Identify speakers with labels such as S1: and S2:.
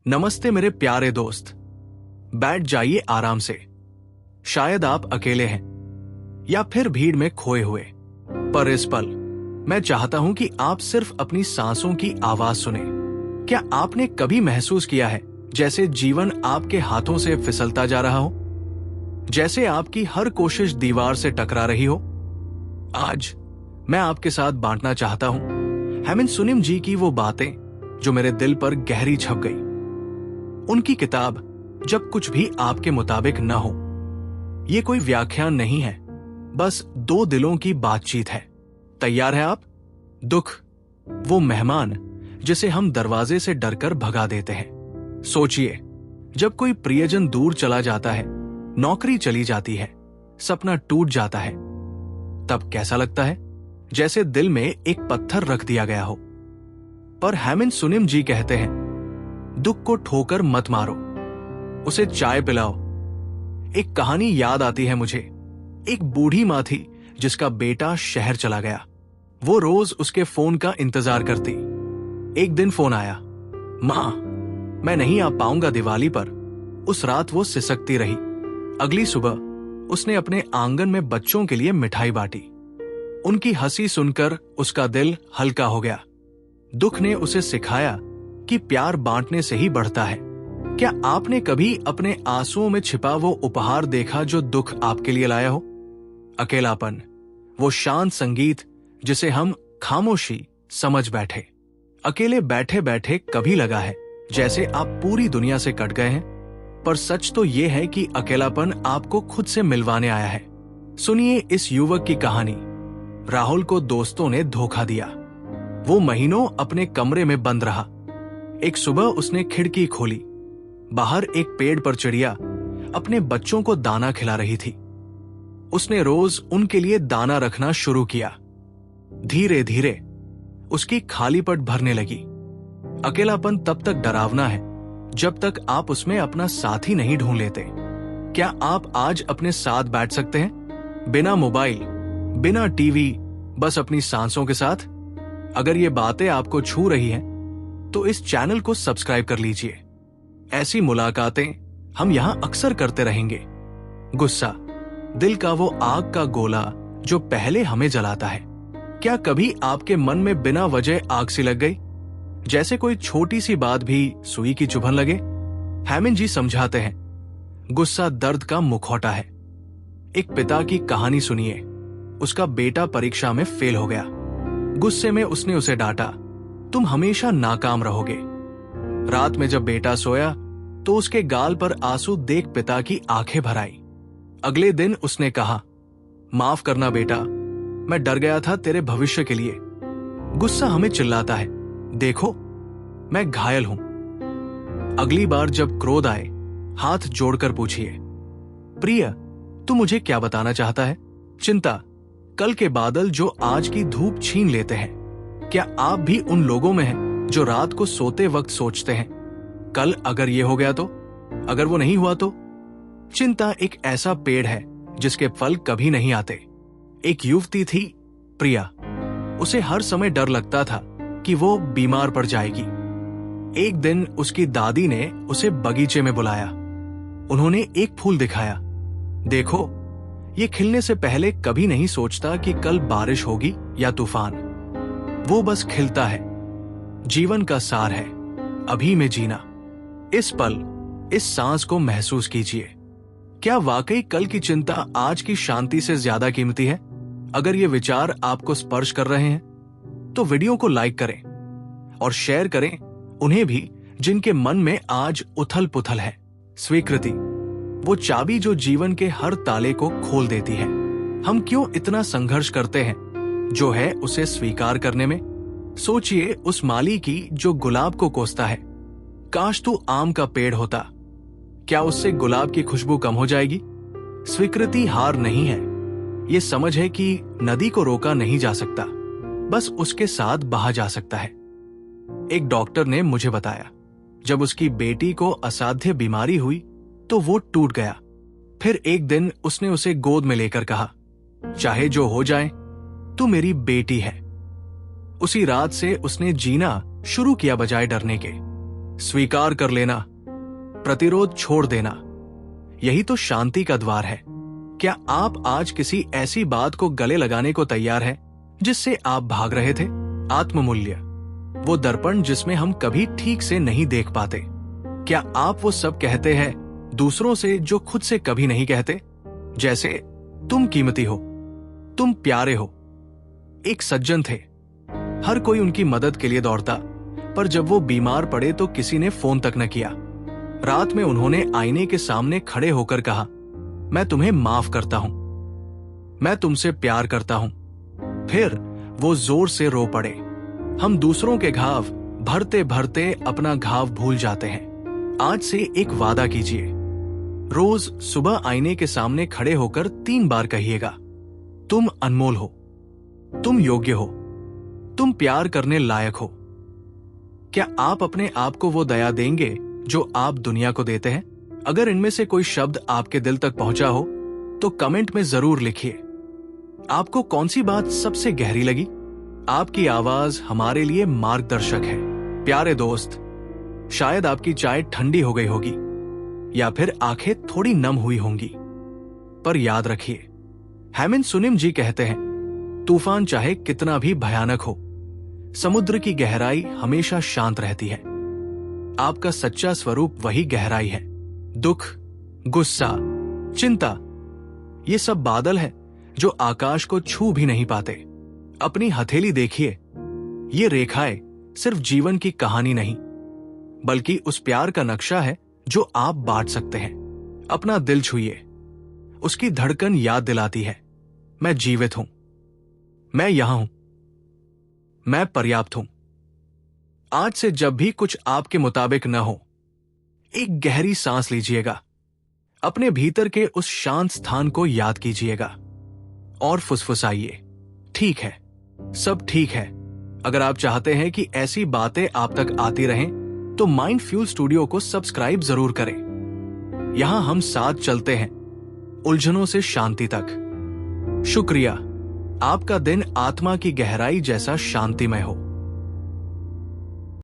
S1: नमस्ते मेरे प्यारे दोस्त। बैठ जाइए आराम से। शायद आप अकेले हैं या फिर भीड़ में खोए हुए, पर इस पल मैं चाहता हूं कि आप सिर्फ अपनी सांसों की आवाज सुने। क्या आपने कभी महसूस किया है जैसे जीवन आपके हाथों से फिसलता जा रहा हो, जैसे आपकी हर कोशिश दीवार से टकरा रही हो? आज मैं आपके साथ बांटना चाहता हूं हेमंत सुनीम जी की वो बातें जो मेरे दिल पर गहरी छप गई। उनकी किताब जब कुछ भी आपके मुताबिक न हो। ये कोई व्याख्यान नहीं है, बस दो दिलों की बातचीत है। तैयार है आप? दुख, वो मेहमान जिसे हम दरवाजे से डरकर भगा देते हैं। सोचिए, जब कोई प्रियजन दूर चला जाता है, नौकरी चली जाती है, सपना टूट जाता है, तब कैसा लगता है? जैसे दिल में एक पत्थर रख दिया गया हो। पर हेमंत सुनीम जी कहते हैं, दुख को ठोकर मत मारो, उसे चाय पिलाओ। एक कहानी याद आती है मुझे। एक बूढ़ी मां थी जिसका बेटा शहर चला गया। वो रोज उसके फोन का इंतजार करती। एक दिन फोन आया, मां, मैं नहीं आ पाऊंगा दिवाली पर। उस रात वो सिसकती रही। अगली सुबह उसने अपने आंगन में बच्चों के लिए मिठाई बांटी। उनकी हंसी सुनकर उसका दिल हल्का हो गया। दुख ने उसे सिखाया कि प्यार बांटने से ही बढ़ता है। क्या आपने कभी अपने आंसुओं में छिपा वो उपहार देखा जो दुख आपके लिए लाया हो? अकेलापन, वो शांत संगीत जिसे हम खामोशी समझ बैठे। अकेले बैठे बैठे कभी लगा है जैसे आप पूरी दुनिया से कट गए हैं, पर सच तो ये है कि अकेलापन आपको खुद से मिलवाने आया है। सुनिए इस युवक की कहानी। राहुल को दोस्तों ने धोखा दिया। वो महीनों अपने कमरे में बंद रहा। एक सुबह उसने खिड़की खोली। बाहर एक पेड़ पर चिड़िया अपने बच्चों को दाना खिला रही थी। उसने रोज उनके लिए दाना रखना शुरू किया। धीरे धीरे उसकी खाली पट भरने लगी। अकेलापन तब तक डरावना है जब तक आप उसमें अपना साथी नहीं ढूंढ लेते। क्या आप आज अपने साथ बैठ सकते हैं, बिना मोबाइल, बिना टीवी, बस अपनी सांसों के साथ? अगर ये बातें आपको छू रही हैं, तो इस चैनल को सब्सक्राइब कर लीजिए। ऐसी मुलाकातें हम यहां अक्सर करते रहेंगे। गुस्सा, दिल का वो आग का गोला जो पहले हमें जलाता है। क्या कभी आपके मन में बिना वजह आग सी लग गई, जैसे कोई छोटी सी बात भी सुई की चुभन लगे? हेमंत जी समझाते हैं, गुस्सा दर्द का मुखौटा है। एक पिता की कहानी सुनिए। उसका बेटा परीक्षा में फेल हो गया। गुस्से में उसने उसे डांटा, तुम हमेशा नाकाम रहोगे। रात में जब बेटा सोया तो उसके गाल पर आंसू देख पिता की आंखें भर आई। अगले दिन उसने कहा, माफ करना बेटा, मैं डर गया था तेरे भविष्य के लिए। गुस्सा हमें चिल्लाता है, देखो मैं घायल हूं। अगली बार जब क्रोध आए, हाथ जोड़कर पूछिए, प्रिय तू मुझे क्या बताना चाहता है? चिंता, कल के बादल जो आज की धूप छीन लेते हैं। क्या आप भी उन लोगों में हैं जो रात को सोते वक्त सोचते हैं, कल अगर ये हो गया तो, अगर वो नहीं हुआ तो? चिंता एक ऐसा पेड़ है जिसके फल कभी नहीं आते। एक युवती थी, प्रिया। उसे हर समय डर लगता था कि वो बीमार पड़ जाएगी। एक दिन उसकी दादी ने उसे बगीचे में बुलाया। उन्होंने एक फूल दिखाया, देखो ये खिलने से पहले कभी नहीं सोचता कि कल बारिश होगी या तूफान। वो बस खिलता है। जीवन का सार है अभी में जीना। इस पल, इस सांस को महसूस कीजिए। क्या वाकई कल की चिंता आज की शांति से ज्यादा कीमती है? अगर ये विचार आपको स्पर्श कर रहे हैं तो वीडियो को लाइक करें और शेयर करें उन्हें भी जिनके मन में आज उथल पुथल है। स्वीकृति, वो चाबी जो जीवन के हर ताले को खोल देती है। हम क्यों इतना संघर्ष करते हैं जो है उसे स्वीकार करने में? सोचिए उस माली की जो गुलाब को कोसता है, काश तू आम का पेड़ होता। क्या उससे गुलाब की खुशबू कम हो जाएगी? स्वीकृति हार नहीं है। ये समझ है कि नदी को रोका नहीं जा सकता, बस उसके साथ बहा जा सकता है। एक डॉक्टर ने मुझे बताया, जब उसकी बेटी को असाध्य बीमारी हुई तो वो टूट गया। फिर एक दिन उसने उसे गोद में लेकर कहा, चाहे जो हो जाए तू मेरी बेटी है। उसी रात से उसने जीना शुरू किया बजाय डरने के। स्वीकार कर लेना, प्रतिरोध छोड़ देना, यही तो शांति का द्वार है। क्या आप आज किसी ऐसी बात को गले लगाने को तैयार हैं जिससे आप भाग रहे थे? आत्ममूल्य, वो दर्पण जिसमें हम कभी ठीक से नहीं देख पाते। क्या आप वो सब कहते हैं दूसरों से जो खुद से कभी नहीं कहते? जैसे तुम कीमती हो, तुम प्यारे हो। एक सज्जन थे, हर कोई उनकी मदद के लिए दौड़ता, पर जब वो बीमार पड़े तो किसी ने फोन तक न किया। रात में उन्होंने आईने के सामने खड़े होकर कहा, मैं तुम्हें माफ करता हूं, मैं तुमसे प्यार करता हूं। फिर वो जोर से रो पड़े। हम दूसरों के घाव भरते भरते अपना घाव भूल जाते हैं। आज से एक वादा कीजिए, रोज सुबह आईने के सामने खड़े होकर 3 बार कहिएगा, तुम अनमोल हो, तुम योग्य हो, तुम प्यार करने लायक हो। क्या आप अपने आप को वो दया देंगे जो आप दुनिया को देते हैं? अगर इनमें से कोई शब्द आपके दिल तक पहुंचा हो तो कमेंट में जरूर लिखिए। आपको कौन सी बात सबसे गहरी लगी? आपकी आवाज हमारे लिए मार्गदर्शक है। प्यारे दोस्त, शायद आपकी चाय ठंडी हो गई होगी या फिर आंखें थोड़ी नम हुई होंगी, पर याद रखिए, हेमंत सुनिम जी कहते हैं, तूफान चाहे कितना भी भयानक हो, समुद्र की गहराई हमेशा शांत रहती है। आपका सच्चा स्वरूप वही गहराई है। दुख, गुस्सा, चिंता, ये सब बादल हैं जो आकाश को छू भी नहीं पाते। अपनी हथेली देखिए, ये रेखाएं सिर्फ जीवन की कहानी नहीं, बल्कि उस प्यार का नक्शा है जो आप बांट सकते हैं। अपना दिल छूइए, उसकी धड़कन याद दिलाती है, मैं जीवित हूं, मैं यहां हूं, मैं पर्याप्त हूं। आज से जब भी कुछ आपके मुताबिक न हो, एक गहरी सांस लीजिएगा, अपने भीतर के उस शांत स्थान को याद कीजिएगा और फुसफुसाइए, ठीक है, सब ठीक है। अगर आप चाहते हैं कि ऐसी बातें आप तक आती रहें तो माइंड फ्यूल स्टूडियो को सब्सक्राइब जरूर करें। यहां हम साथ चलते हैं, उलझनों से शांति तक। शुक्रिया। आपका दिन आत्मा की गहराई जैसा शांतिमय हो।